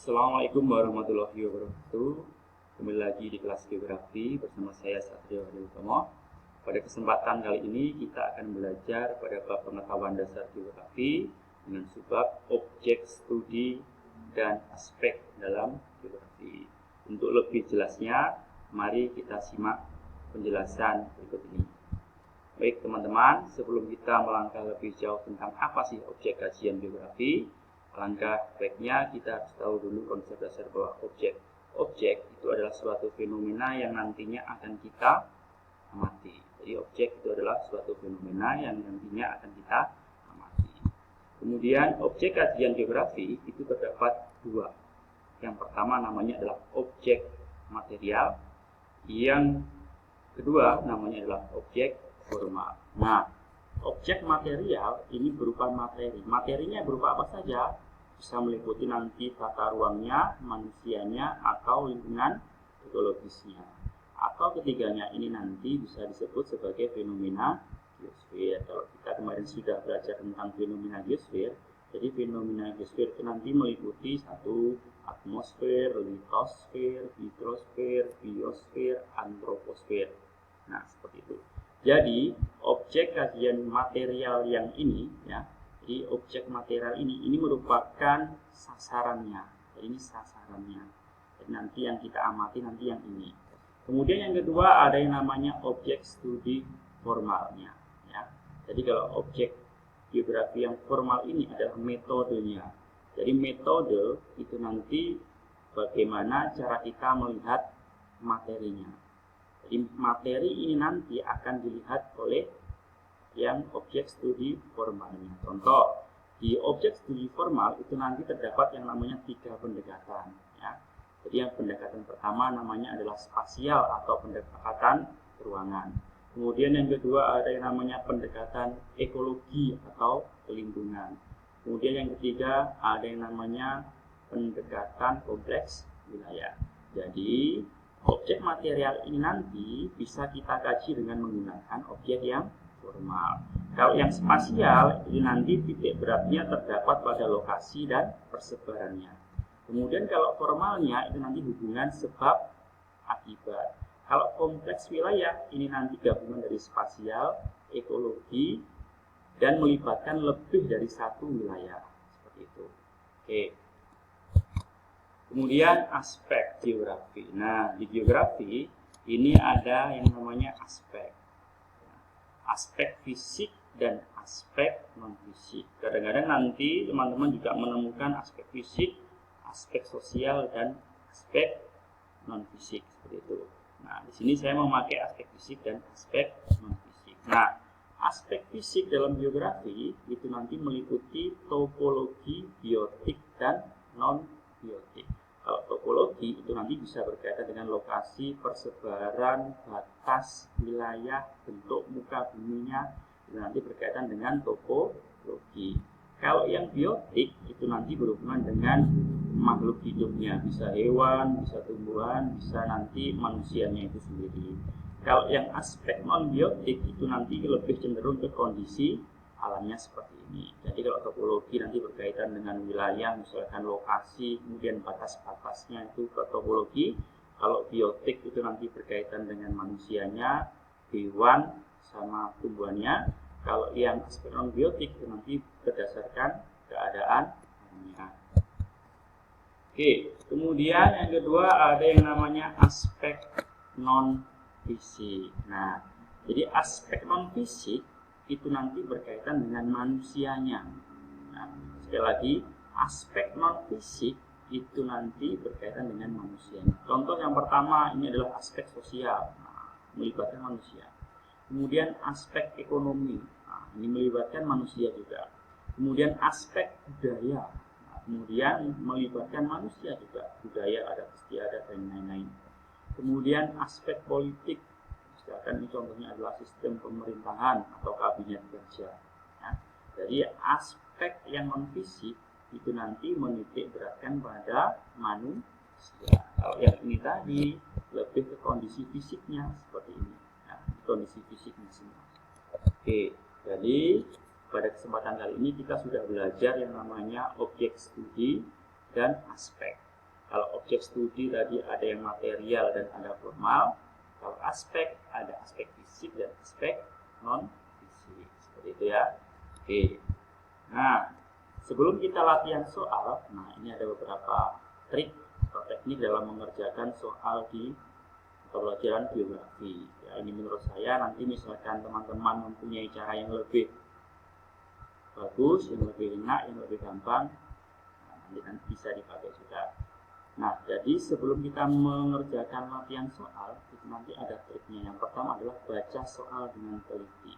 Assalamualaikum warahmatullahi wabarakatuh. Kembali lagi di kelas geografi bersama saya Satrio Hadi Utomo. Pada kesempatan kali ini kita akan belajar pada bab pengetahuan dasar geografi dengan subbab objek studi dan aspek dalam geografi. Untuk lebih jelasnya, mari kita simak penjelasan berikut ini. Baik teman-teman, sebelum kita melangkah lebih jauh tentang apa sih objek kajian geografi, alangkah baiknya kita harus tahu dulu konsep dasar bahwa objek itu adalah suatu fenomena yang nantinya akan kita amati. Jadi objek itu adalah suatu fenomena yang nantinya akan kita amati. Kemudian objek kajian geografi itu terdapat dua. Yang pertama namanya adalah objek material, yang kedua namanya adalah objek formal. Nah, objek material ini berupa materi. Materinya berupa apa saja? Bisa meliputi nanti tata ruangnya, manusianya, atau lingkungan ekologisnya. Atau ketiganya ini nanti bisa disebut sebagai fenomena geosfer. Kalau kita kemarin sudah belajar tentang fenomena geosfer, jadi fenomena geosfer itu nanti meliputi satu atmosfer, litosfer, hidrosfer, biosfer, antroposfer. Nah, seperti itu. Jadi objek kajian material yang ini ya, jadi objek material ini merupakan sasarannya. Jadi ini sasarannya. Jadi nanti yang kita amati nanti yang ini. Kemudian yang kedua ada yang namanya objek studi formalnya ya. Jadi kalau objek geografi yang formal ini adalah metodenya. Jadi metode itu nanti bagaimana cara kita melihat materinya. Jadi materi ini nanti akan dilihat oleh yang objek studi formalnya. Contoh, di objek studi formal itu nanti terdapat yang namanya 3 pendekatan. Ya. Jadi yang pendekatan pertama namanya adalah spasial atau pendekatan ruangan. Kemudian yang kedua ada yang namanya pendekatan ekologi atau lingkungan. Kemudian yang ketiga ada yang namanya pendekatan kompleks wilayah. Jadi objek material ini nanti bisa kita kaji dengan menggunakan objek yang formal. Kalau yang spasial ini nanti titik beratnya terdapat pada lokasi dan persebarannya. Kemudian kalau formalnya itu nanti hubungan sebab akibat. Kalau kompleks wilayah ini nanti gabungan dari spasial, ekologi, dan melibatkan lebih dari satu wilayah. Seperti itu. Oke. Kemudian aspek geografi. Nah, di geografi ini ada yang namanya aspek. Aspek fisik dan aspek non-fisik. Kadang-kadang nanti teman-teman juga menemukan aspek fisik, aspek sosial, dan aspek non-fisik. Seperti itu. Nah, di sini saya memakai aspek fisik dan aspek non-fisik. Nah, aspek fisik dalam geografi itu nanti meliputi topologi, biotik, dan non-biotik. Kalau topologi itu nanti bisa berkaitan dengan lokasi, persebaran, batas, wilayah, bentuk muka buminya, itu nanti berkaitan dengan topologi. Kalau yang biotik itu nanti berhubungan dengan makhluk hidupnya, bisa hewan, bisa tumbuhan, bisa nanti manusianya itu sendiri. Kalau yang aspek non-biotik itu nanti lebih cenderung ke kondisi alamnya seperti ini. Jadi kalau topologi nanti berkaitan dengan wilayah, misalkan lokasi, kemudian batas-batasnya itu ke topologi. Kalau biotik itu nanti berkaitan dengan manusianya, hewan, sama tumbuhannya. Kalau yang aspek non-biotik itu nanti berdasarkan keadaan alamnya. Oke, kemudian yang kedua ada yang namanya aspek non-fisik. Nah, jadi aspek non-fisik itu nanti berkaitan dengan manusianya. Nah, sekali lagi, aspek non-fisik itu nanti berkaitan dengan manusianya. Contoh yang pertama ini adalah aspek sosial, melibatkan manusia. Kemudian aspek ekonomi, ini melibatkan manusia juga. Kemudian aspek budaya, kemudian melibatkan manusia juga. Budaya ada istiadat dan lain-lain. Kemudian aspek politik. Misalkan ini contohnya adalah sistem pemerintahan atau kabinet kerja. Ya. Jadi aspek yang non-fisik itu nanti menitik beratkan pada manusia. Kalau yang ini tadi lebih ke kondisi fisiknya seperti ini. Ya, kondisi fisiknya semua. Oke, jadi pada kesempatan kali ini kita sudah belajar yang namanya objek studi dan aspek. Kalau objek studi tadi ada yang material dan ada formal. Kalau aspek ada aspek fisik dan aspek non fisik. Seperti itu ya. Oke. Nah, sebelum kita latihan soal, nah ini ada beberapa trik atau teknik dalam mengerjakan soal di pelajaran geografi. Ya, ini menurut saya nanti misalkan teman-teman mempunyai cara yang lebih bagus, yang lebih enak, yang lebih gampang, nah, nanti bisa dipakai juga. Nah, jadi sebelum kita mengerjakan latihan soal, itu nanti ada triknya. Yang pertama adalah baca soal dengan teliti.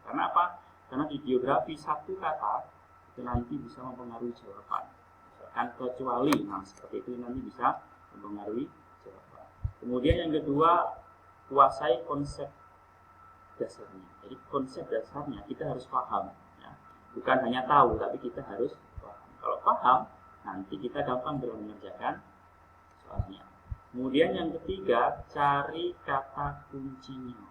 Karena apa? Karena di geografi satu kata itu nanti bisa mempengaruhi jawaban. Misalkan kecuali, nah seperti itu nanti bisa mempengaruhi jawaban. Kemudian yang kedua, kuasai konsep dasarnya. Jadi konsep dasarnya kita harus paham. Ya. Bukan hanya tahu, tapi kita harus paham. Kalau paham, nanti kita gampang dalam mengerjakan soalnya. Kemudian yang ketiga, cari kata kuncinya.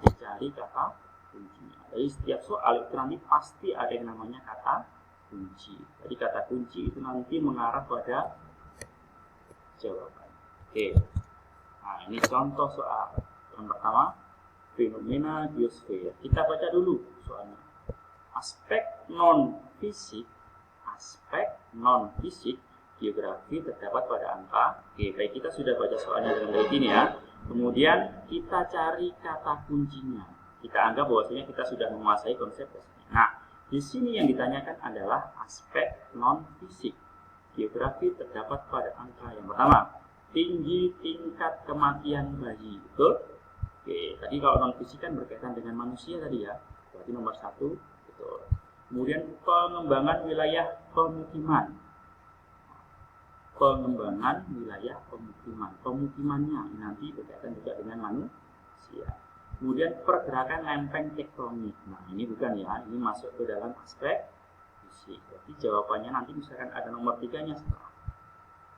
Cari kata kuncinya. Jadi setiap soal itu nanti pasti ada yang namanya kata kunci. Jadi kata kunci itu nanti mengarah pada jawaban. Oke. Nah, ini contoh soal. Yang pertama, fenomena geosfer. Kita baca dulu soalnya. Aspek non fisik geografi terdapat pada angka. Oke, baik, kita sudah baca soalnya dengan baik ini ya. Kemudian kita cari kata kuncinya. Kita anggap bahwasanya kita sudah menguasai konsep dasarnya. Nah, di sini yang ditanyakan adalah aspek non fisik geografi terdapat pada angka. Yang pertama, tinggi tingkat kematian bayi. Betul? Oke, tadi kalau non fisik kan berkaitan dengan manusia tadi ya. Berarti nomor 1, betul. Kemudian pengembangan wilayah pemukiman. Pemukimannya nanti berkaitan juga dengan manusia. Kemudian pergerakan lempeng tektonik. Nah, ini bukan ya, ini masuk ke dalam aspek fisik. Jadi jawabannya nanti misalkan ada nomor 3-nya salah.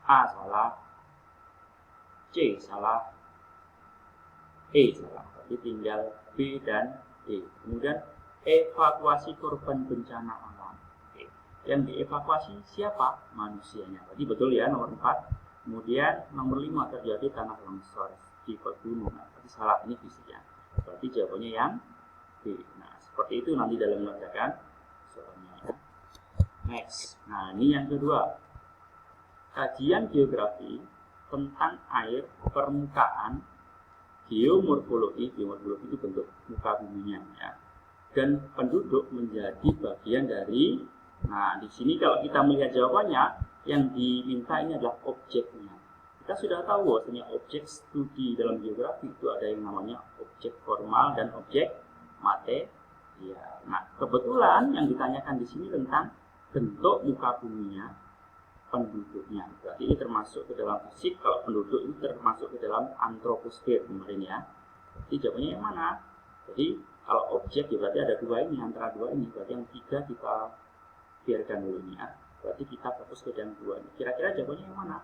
A salah, C salah, E salah. Jadi tinggal B dan D. Kemudian evakuasi korban bencana alam. Yang dievakuasi siapa? Manusianya. Tadi betul ya, nomor 4. Kemudian nomor 5, terjadi tanah longsor di pegunungan. Tadi salah, ini fisiknya. Berarti jawabannya yang B. Nah, seperti itu nanti dalam mengerjakan soalnya. Next. Nah, ini yang kedua. Kajian geografi tentang air permukaan, geomorfologi itu bentuk muka buminya ya. Dan penduduk menjadi bagian dari. Nah, di sini kalau kita melihat jawabannya, yang diminta ini adalah objeknya. Kita sudah tahu bahwasanya objek studi dalam geografi itu ada yang namanya objek formal dan objek material. Nah, kebetulan yang ditanyakan di sini tentang bentuk muka buminya, penduduknya. Berarti ini termasuk ke dalam fisik. Kalau penduduk itu termasuk ke dalam antroposfer kemarin ya. Jadi jawabannya yang mana? Jadi kalau objek ya berarti ada dua ini, antara dua ini. Berarti yang 3 kita biarkan dulu ini ya. Berarti kita fokus ke yang 2 ini. Kira-kira jawabannya yang mana?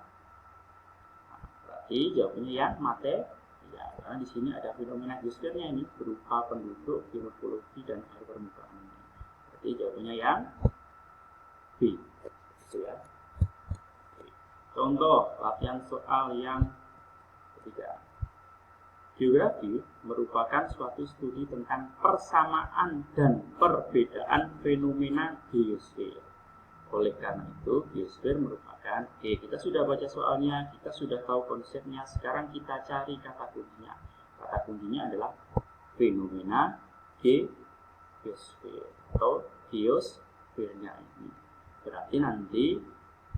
Nah, berarti jawabannya yang material. Ya, karena di sini ada fenomena geosfernya ini berupa penduduk, geomorfologi dan air permukaan. Berarti jawabannya yang B. Itu ya. Contoh latihan soal yang ketiga. Geografi merupakan suatu studi tentang persamaan dan perbedaan fenomena geosfer. Oleh karena itu, geosfer merupakan, kita sudah baca soalnya, kita sudah tahu konsepnya, sekarang kita cari kata kuncinya. Kata kuncinya adalah fenomena geosfer atau geosfernya ini. Berarti nanti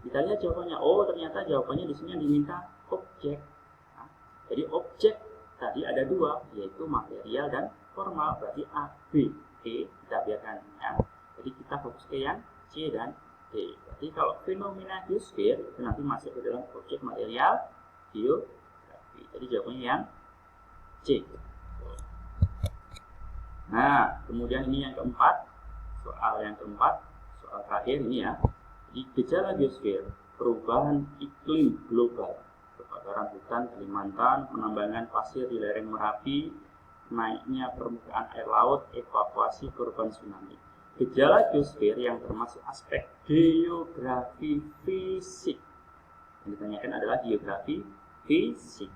kita lihat jawabannya. Oh, ternyata jawabannya di sini yang diminta objek. Nah, jadi objek tadi ada 2, yaitu material dan formal. Berarti A, B, E kita biarkan ya. Jadi kita fokus ke yang C dan D. Berarti kalau fenomena geosfer itu nanti masuk ke dalam objek material geografi. Jadi jawabannya yang C. Nah, kemudian ini yang keempat, soal yang keempat, soal terakhir ini ya. Di gejala geosfer, perubahan iklim global, kebakaran hutan Kalimantan, penambangan pasir di lereng Merapi, naiknya permukaan air laut, evakuasi korban tsunami. Gejala geosfer yang termasuk aspek geografi fisik. Yang ditanyakan adalah geografi fisik.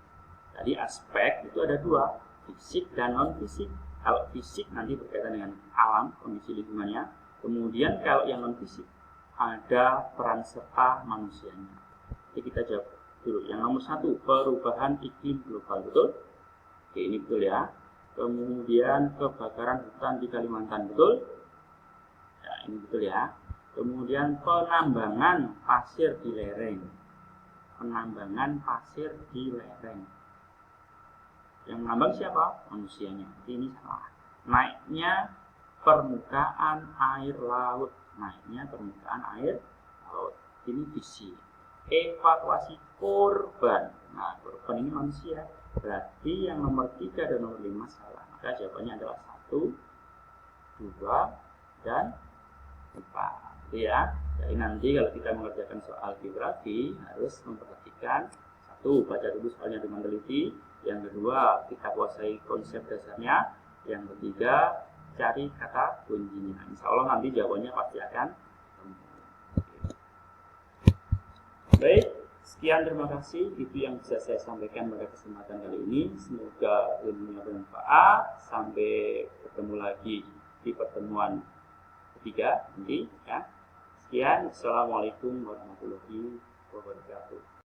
Tadi aspek itu ada dua, fisik dan non fisik. Kalau fisik nanti berkaitan dengan alam, kondisi lingkungannya. Kemudian kalau yang non fisik ada peran serta manusianya. Jadi kita jawab dulu. Yang nomor 1, perubahan iklim global, betul? Oke, ini betul ya. Kemudian kebakaran hutan di Kalimantan, betul? Ya, ini betul ya. Kemudian penambangan pasir di lereng. Penambangan pasir di lereng. Yang menambang siapa? Manusianya. Ini salah. Naiknya permukaan air laut. Naiknya permukaan air laut. Ini fisik. Evakuasi korban. Nah, korban ini manusia. Berarti yang nomor 3 dan nomor 5 salah. Maka jawabannya adalah 1, 2, dan 4. Ya. Jadi nanti kalau kita mengerjakan soal geografi harus memperhatikan 1, baca dulu soalnya dengan teliti. Yang kedua, kita kuasai konsep dasarnya. Yang ketiga, cari kata kuncinya. Insya Allah nanti jawabannya pasti akan ketemu. Baik, sekian, terima kasih. Itu yang bisa saya sampaikan pada kesempatan kali ini. Semoga ilmunya bermanfaat. Sampai ketemu lagi di pertemuan ketiga nanti. Ya. Sekian, Assalamualaikum warahmatullahi wabarakatuh.